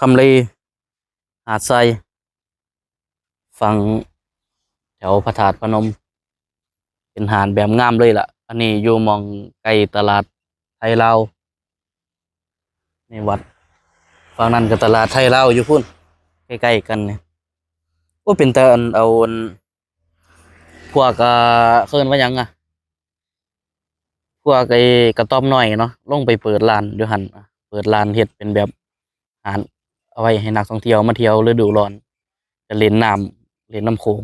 ำเลหาดทรายฝั่งแถวพระธาตุพนมเป็นหาดแบบงามเลยล่ะอันนี้อยู่หมองใกล้ตลาดไทยลาวในวัดฝั่งนั้นก็ตลาดไทยลาวอยู่พุ่นใกล้ๆกันเนี่ยก็เป็นแต่อันเอาอันพวกเคิ้นว่าหยังพวกกระต๊อบน้อยเนาะลงไปเปิดร้านอยู่หั่นเปิดร้านเฮ็ดเป็นแบบอาหารเอาไว้ให้นักท่องเที่ยวมาเที่ยวฤดูร้อนจะเล่นน้ำเล่นน้ำโขง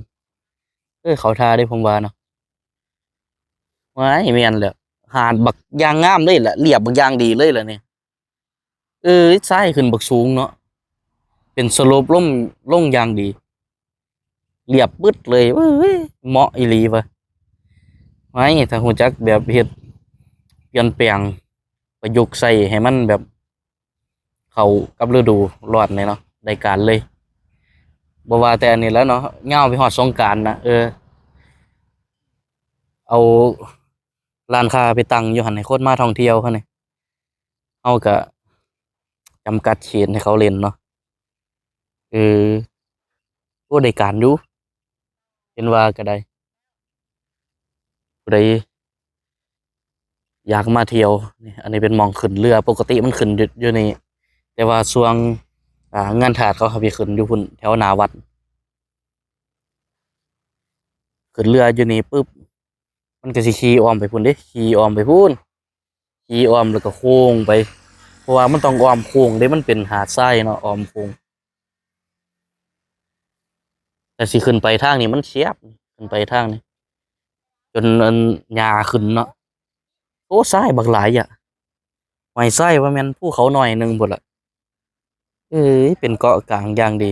เขาท่าได้ผมว่าเนาะว้ายแม่นแหละหาดบักอย่างงามเลยแหละเรียบบักอย่างดีเลยแหละเนี่ยทรายขึ้นบักสูงเนาะเป็นสโลปลงอย่างดีเรียบปึ๊ดเลยเว้ยเหมาะอีหลีว่ะไว้ถ้าฮู้จักแบบเฮ็ดเปลี่ยนแปลงประยุกต์ใช้ให้มันแบบเข้ากับฤดูร้อนนี่เนาะได้การเลยบ่ว่าแต่อันนี้แล้วเนาะยาวไปฮอดสงกรานต์นะเอาร้านค้าไปตั้งอยู่หั่นให้คนมาท่องเที่ยวเขานี่เราก็จำกัดเขตให้เขาเล่นเนาะเออก็ได้การอยู่เห็นว่าก็ได้ผู้ใดอยากมาเที่ยวนี่อันนี้เป็นหม้องขึ้นเรือปกติมันขึ้นอยู่นี่แต่ว่าช่วงงานทาสเขาให้ไปขึ้นอยู่พุ่นแถวหน้าวัดขึ้นเรืออยู่นี่ปึ๊บมันก็สิขี่อ้อมไปพุ่นเด้ขี่อ้อมไปพุ่นขี่อ้อมแล้วก็โค้งไปเพราะว่ามันต้องอ้อมโค้งเด้มันเป็นหาดทรายเนาะอ้อมโค้งแต่สิขึ้นไปทางนี้มันเสียบขึ้นไปทางนี้จนอันหญ้าขึ้นเนาะโอ้ทรายบักหลายอะห้วยทรายว่าแม่นภูเขาน้อยหนึ่งพุ่นล่ะเป็นเกาะกลางอย่างดี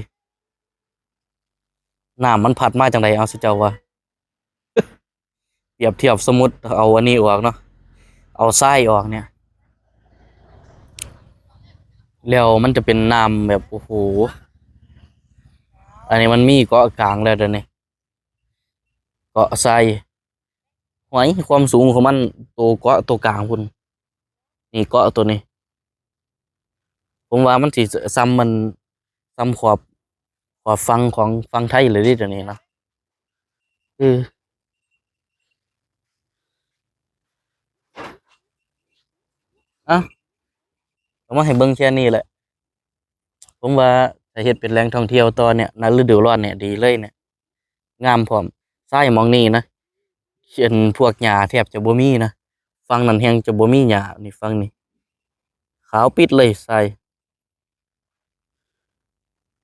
น้ำมันพัดมาจังไดเอาสิเจ้าว่าเปรียบเทียบสมมุติเอาอันนี้ออกเนาะเอาทรายออกเนี่ยแล้วมันจะเป็นน้ำแบบโอ้โหอันนี้มันมีเกาะกลางแล้วเดี๋ยวนี้เกาะทรายหวยความสูงของมันตัวเกาะตัวกลางพุ่นนี่เกาะตัวนี้ผมว่ามันสิซ้ำมันซ้ำขอบฟังของฝั่งไทยเลยเดะเดี๋ยวนี้เนาะเออเอ้าเอามาให้เบิ่งแค่นี้แหละผมว่าถ้าเฮ็ดเป็นแหล่งท่องเที่ยวต่อเนี่ยณฤดูร้อนเนี่ยดีเลยเนี่ยงามพร้อมทรายหม้องนี้นะเช่นพวกหญ้าแทบจะบ่มีนะฝั่งนั้นแฮ่งจะบ่มีหญ้านี่ฝั่งนี้ขาวปิดเลยทราย